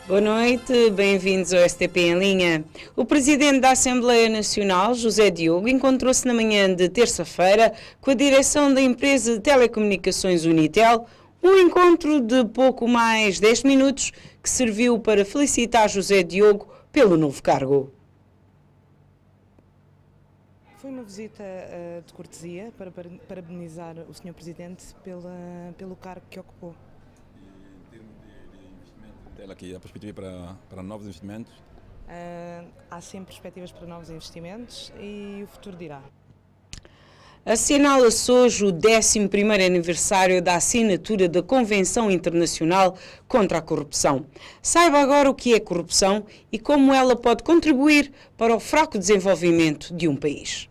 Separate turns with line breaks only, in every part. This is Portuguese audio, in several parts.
Boa noite, bem-vindos ao STP em linha. O Presidente da Assembleia Nacional, José Diogo, encontrou-se na manhã de terça-feira com a direção da empresa de telecomunicações Unitel, um encontro de pouco mais 10 minutos que serviu para felicitar José Diogo pelo novo cargo.
Foi uma visita de cortesia para parabenizar o Sr. Presidente pelo cargo que ocupou.
Ela aqui a perspectiva para novos investimentos?
Há sempre perspectivas para novos investimentos e o futuro dirá.
Assinala-se hoje o 11º aniversário da assinatura da Convenção Internacional contra a Corrupção. Saiba agora o que é corrupção e como ela pode contribuir para o fraco desenvolvimento de um país.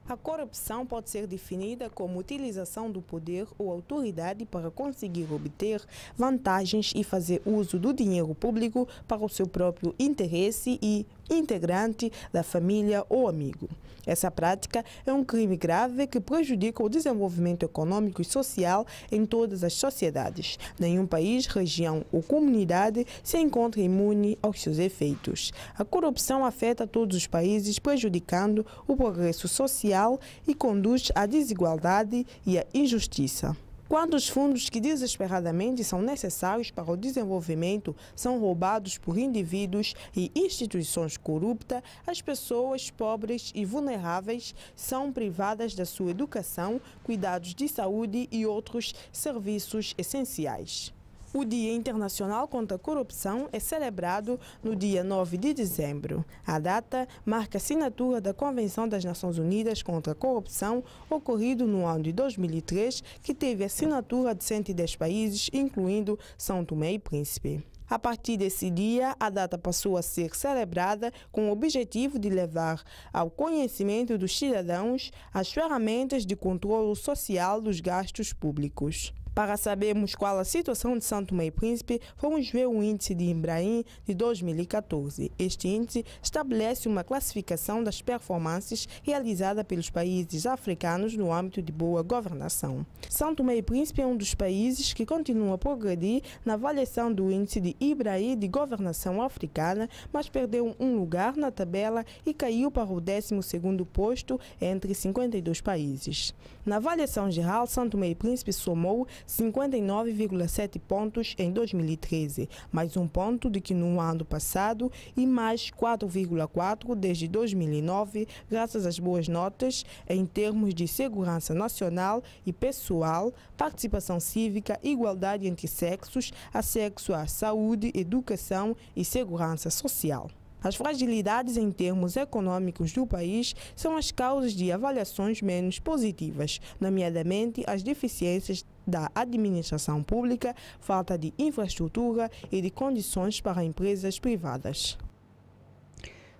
A corrupção pode ser definida como utilização do poder ou autoridade para conseguir obter vantagens e fazer uso do dinheiro público para o seu próprio interesse e integrante da família ou amigo. Essa prática é um crime grave que prejudica o desenvolvimento econômico e social em todas as sociedades. Nenhum país, região ou comunidade se encontra imune aos seus efeitos. A corrupção afeta todos os países, prejudicando o progresso social e conduz à desigualdade e à injustiça. Quando os fundos que desesperadamente são necessários para o desenvolvimento são roubados por indivíduos e instituições corruptas, as pessoas pobres e vulneráveis são privadas da sua educação, cuidados de saúde e outros serviços essenciais. O Dia Internacional contra a Corrupção é celebrado no dia 9 de dezembro. A data marca a assinatura da Convenção das Nações Unidas contra a Corrupção, ocorrido no ano de 2003, que teve a assinatura de 110 países, incluindo São Tomé e Príncipe. A partir desse dia, a data passou a ser celebrada com o objetivo de levar ao conhecimento dos cidadãos as ferramentas de controle social dos gastos públicos. Para sabermos qual a situação de São Tomé e Príncipe, vamos ver o índice de Ibrahim de 2014. Este índice estabelece uma classificação das performances realizada pelos países africanos no âmbito de boa governação. São Tomé e Príncipe é um dos países que continua a progredir na avaliação do índice de Ibrahim de governação africana, mas perdeu um lugar na tabela e caiu para o 12º posto entre 52 países. Na avaliação geral, São Tomé e Príncipe somou 59,7 pontos em 2013, mais um ponto do que no ano passado e mais 4,4 desde 2009, graças às boas notas em termos de segurança nacional e pessoal, participação cívica, igualdade entre sexos, acesso à saúde, educação e segurança social. As fragilidades em termos econômicos do país são as causas de avaliações menos positivas, nomeadamente as deficiências da administração pública, falta de infraestrutura e de condições para empresas privadas.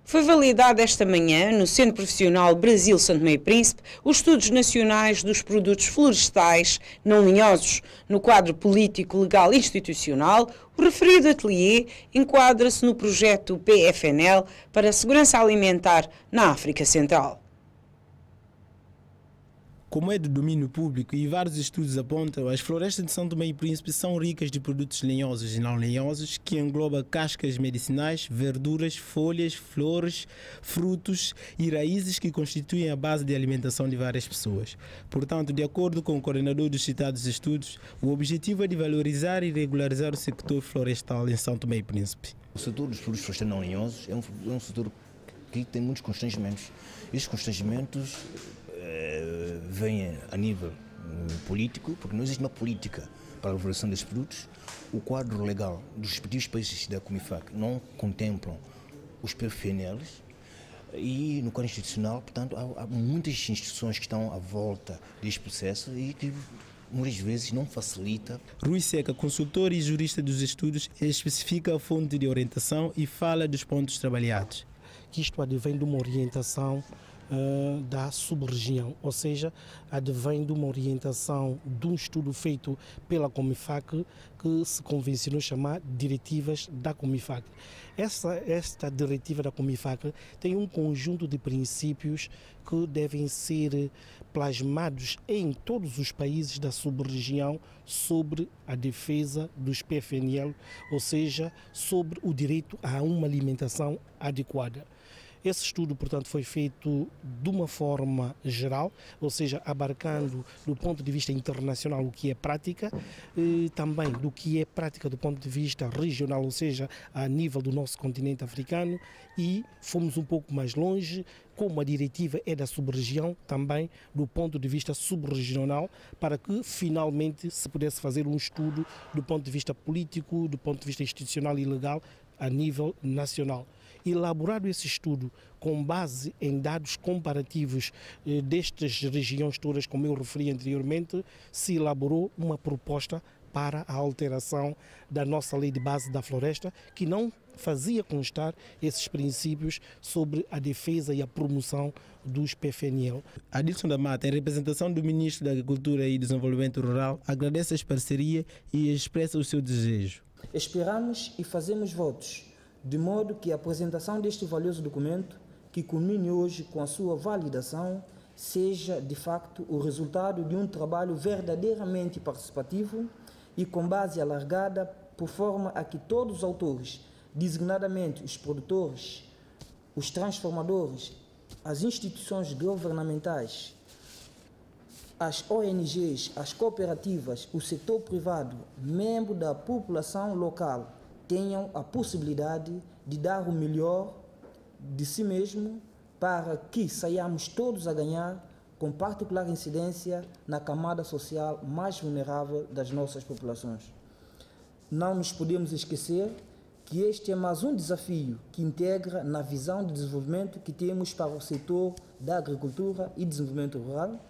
Foi validado esta manhã, no Centro Profissional Brasil São Tomé e Príncipe, os estudos nacionais dos produtos florestais não linhosos. No quadro político, legal e institucional, o referido ateliê enquadra-se no projeto PFNL para a segurança alimentar na África Central.
Como é de domínio público e vários estudos apontam, as florestas de São Tomé e Príncipe são ricas de produtos lenhosos e não lenhosos, que engloba cascas medicinais, verduras, folhas, flores, frutos e raízes que constituem a base de alimentação de várias pessoas. Portanto, de acordo com o coordenador dos citados estudos, o objetivo é de valorizar e regularizar o sector florestal em São Tomé e Príncipe.
O setor dos produtos florestais não lenhosos é um setor que tem muitos constrangimentos. Estes constrangimentos vem a nível político, porque não existe uma política para a valorização desses produtos. O quadro legal dos respectivos países da Comifac não contemplam os PFNLs e no quadro institucional, portanto, há muitas instituições que estão à volta deste processo e que muitas vezes não facilita.
Rui Seca, consultor e jurista dos estudos, especifica a fonte de orientação e fala dos pontos trabalhados.
Que isto advém de uma orientação da sub-região, ou seja, advém de uma orientação de um estudo feito pela Comifac, que se convencionou chamar Diretivas da Comifac. Esta diretiva da Comifac tem um conjunto de princípios que devem ser plasmados em todos os países da sub-região sobre a defesa dos PFNL, ou seja, sobre o direito a uma alimentação adequada. Esse estudo, portanto, foi feito de uma forma geral, ou seja, abarcando do ponto de vista internacional o que é prática, e também do que é prática do ponto de vista regional, ou seja, a nível do nosso continente africano, e fomos um pouco mais longe, como a diretiva é da sub-região, também do ponto de vista sub-regional, para que finalmente se pudesse fazer um estudo do ponto de vista político, do ponto de vista institucional e legal, a nível nacional. Elaborado esse estudo com base em dados comparativos destas regiões todas, como eu referi anteriormente, se elaborou uma proposta para a alteração da nossa lei de base da floresta, que não fazia constar esses princípios sobre a defesa e a promoção dos PFNL.
Adilson da Mata, em representação do Ministro da Agricultura e Desenvolvimento Rural, agradece as parcerias e expressa o seu desejo.
Esperamos e fazemos votos, de modo que a apresentação deste valioso documento, que culmine hoje com a sua validação, seja de facto o resultado de um trabalho verdadeiramente participativo e com base alargada, por forma a que todos os autores, designadamente os produtores, os transformadores, as instituições governamentais, as ONGs, as cooperativas, o setor privado, membros da população local, tenham a possibilidade de dar o melhor de si mesmo para que saiamos todos a ganhar, com particular incidência na camada social mais vulnerável das nossas populações. Não nos podemos esquecer que este é mais um desafio que integra na visão de desenvolvimento que temos para o setor da agricultura e desenvolvimento rural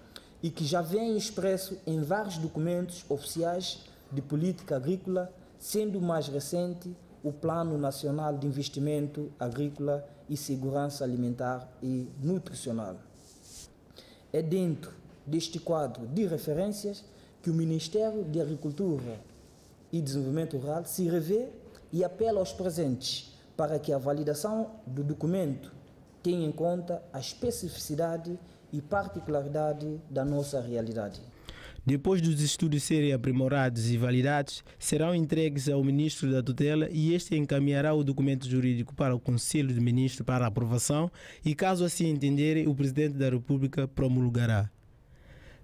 e que já vem expresso em vários documentos oficiais de política agrícola, sendo o mais recente o Plano Nacional de Investimento Agrícola e Segurança Alimentar e Nutricional. É dentro deste quadro de referências que o Ministério de Agricultura e Desenvolvimento Rural se revê e apela aos presentes para que a validação do documento tenha em conta a especificidade e particularidade da nossa realidade.
Depois dos estudos serem aprimorados e validados, serão entregues ao Ministro da Tutela e este encaminhará o documento jurídico para o Conselho de Ministros para aprovação e, caso assim entenderem, o Presidente da República promulgará.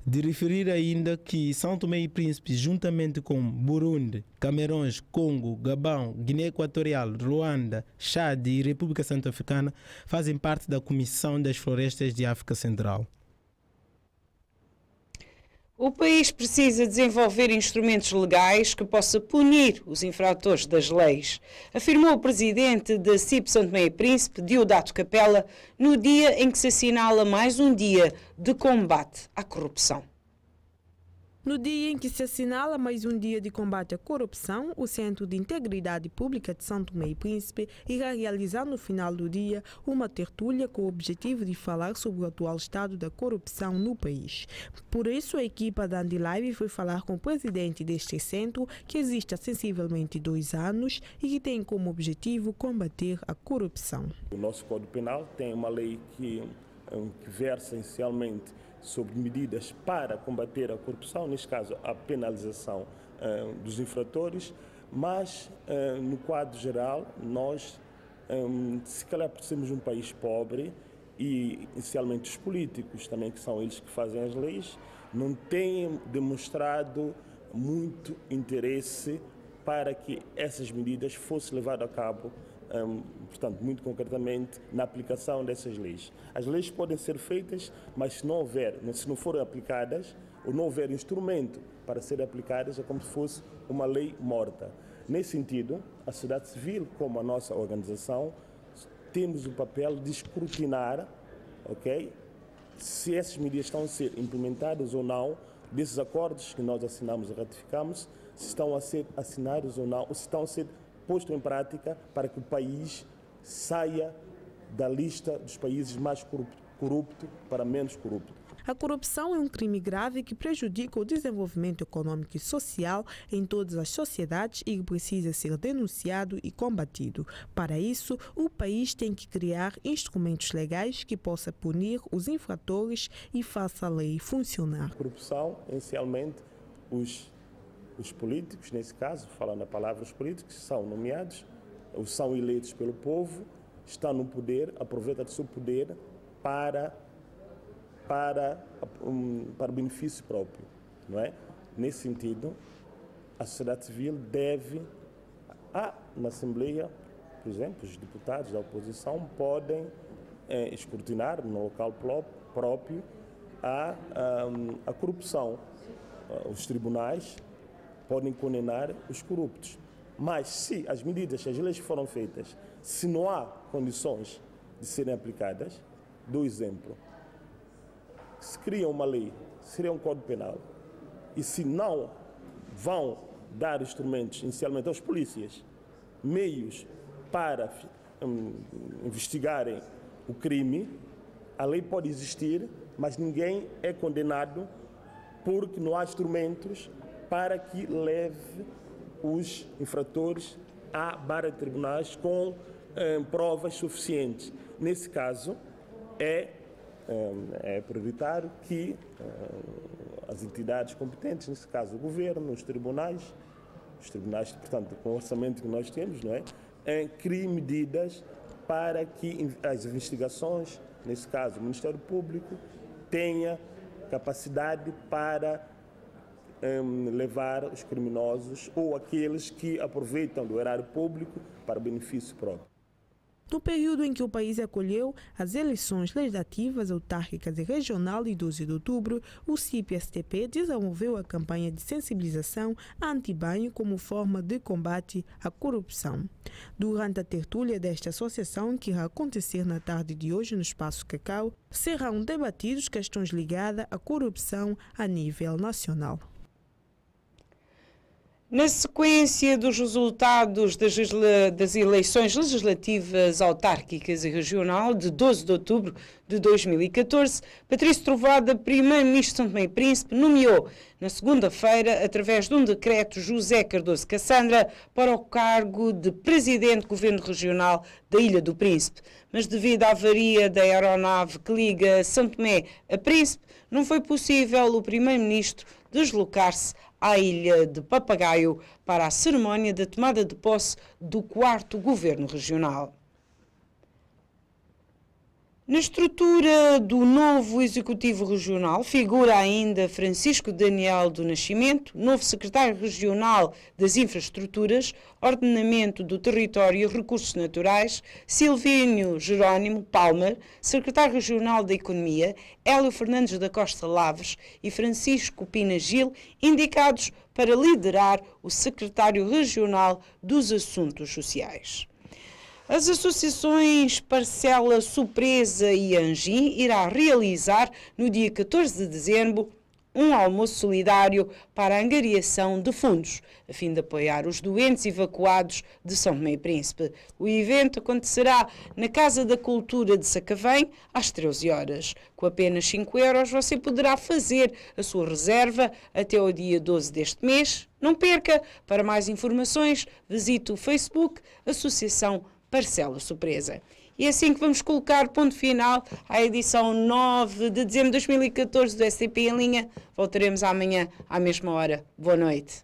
De referir ainda que São Tomé e Príncipe, juntamente com Burundi, Camarões, Congo, Gabão, Guiné Equatorial, Ruanda, Chad e República Centro-Africana, fazem parte da Comissão das Florestas de África Central.
O país precisa desenvolver instrumentos legais que possa punir os infratores das leis, afirmou o presidente da CIP São Tomé e Príncipe, Diodato Capella, no dia em que se assinala mais um dia de combate à corrupção.
No dia em que se assinala mais um dia de combate à corrupção, o Centro de Integridade Pública de São Tomé e Príncipe irá realizar no final do dia uma tertúlia com o objetivo de falar sobre o atual estado da corrupção no país. Por isso, a equipa da Andilive foi falar com o presidente deste centro, que existe há sensivelmente 2 anos e que tem como objetivo combater a corrupção.
O nosso Código Penal tem uma lei que versa essencialmente sobre medidas para combater a corrupção, neste caso a penalização dos infratores, mas no quadro geral nós, se calhar por sermos um país pobre e essencialmente os políticos também, que são eles que fazem as leis, não têm demonstrado muito interesse para que essas medidas fossem levadas a cabo, portanto, muito concretamente, na aplicação dessas leis. As leis podem ser feitas, mas se não forem aplicadas, ou não houver instrumento para serem aplicadas, é como se fosse uma lei morta. Nesse sentido, a sociedade civil, como a nossa organização, temos o papel de escrutinar, se essas medidas estão a ser implementadas ou não, desses acordos que nós assinamos e ratificamos, se estão a ser assinados ou não, ou se estão a ser posto em prática para que o país saia da lista dos países mais corrupto para menos corrupto.
A corrupção é um crime grave que prejudica o desenvolvimento econômico e social em todas as sociedades e que precisa ser denunciado e combatido. Para isso, o país tem que criar instrumentos legais que possam punir os infratores e faça a lei funcionar.
A corrupção, inicialmente, os políticos, nesse caso, falando a palavra os políticos, são nomeados, são eleitos pelo povo, estão no poder, aproveitam do seu poder para benefício próprio, não é? Nesse sentido, a sociedade civil deve, na Assembleia, por exemplo, os deputados da oposição podem escrutinar no local próprio a corrupção. Os tribunais podem condenar os corruptos. Mas se as medidas, as leis foram feitas, se não há condições de serem aplicadas, dou exemplo. Se cria uma lei, se cria um código penal, e se não vão dar instrumentos, inicialmente aos polícias, meios para investigarem o crime, a lei pode existir, mas ninguém é condenado porque não há instrumentos para que leve os infratores à barra de tribunais com provas suficientes. Nesse caso, é prioritário que as entidades competentes, nesse caso o governo, os tribunais, portanto, com o orçamento que nós temos, não é, criem medidas para que as investigações, nesse caso o Ministério Público, tenha capacidade para levar os criminosos ou aqueles que aproveitam do erário público para benefício próprio.
No período em que o país acolheu as eleições legislativas, autárquicas e regional de 12 de outubro, o CIP-STP desenvolveu a campanha de sensibilização anti-banho como forma de combate à corrupção. Durante a tertúlia desta associação, que irá acontecer na tarde de hoje no Espaço Cacau, serão debatidas questões ligadas à corrupção a nível nacional.
Na sequência dos resultados das eleições legislativas autárquicas e regional de 12 de outubro de 2014, Patrício Trovoada, primeiro-ministro de São Tomé e Príncipe, nomeou na segunda-feira, através de um decreto, José Cardoso Cassandra para o cargo de presidente do Governo Regional da Ilha do Príncipe. Mas devido à avaria da aeronave que liga São Tomé a Príncipe, não foi possível o primeiro-ministro deslocar-se à Ilha de Papagaio para a cerimónia da tomada de posse do 4º Governo Regional. Na estrutura do novo Executivo Regional figura ainda Francisco Daniel do Nascimento, novo Secretário Regional das Infraestruturas, Ordenamento do Território e Recursos Naturais, Silvínio Jerónimo Palmer, Secretário Regional da Economia, Hélio Fernandes da Costa Lavres e Francisco Pina Gil, indicados para liderar o Secretário Regional dos Assuntos Sociais. As associações Parcela, Surpresa e Angim irá realizar no dia 14 de dezembro um almoço solidário para a angariação de fundos, a fim de apoiar os doentes evacuados de São Tomé e Príncipe. O evento acontecerá na Casa da Cultura de Sacavém, às 13 horas. Com apenas 5 euros você poderá fazer a sua reserva até ao dia 12 deste mês. Não perca! Para mais informações, visite o Facebook Associação Parcela Surpresa. E é assim que vamos colocar ponto final à edição 9 de dezembro de 2014 do STP em linha. Voltaremos amanhã à mesma hora. Boa noite.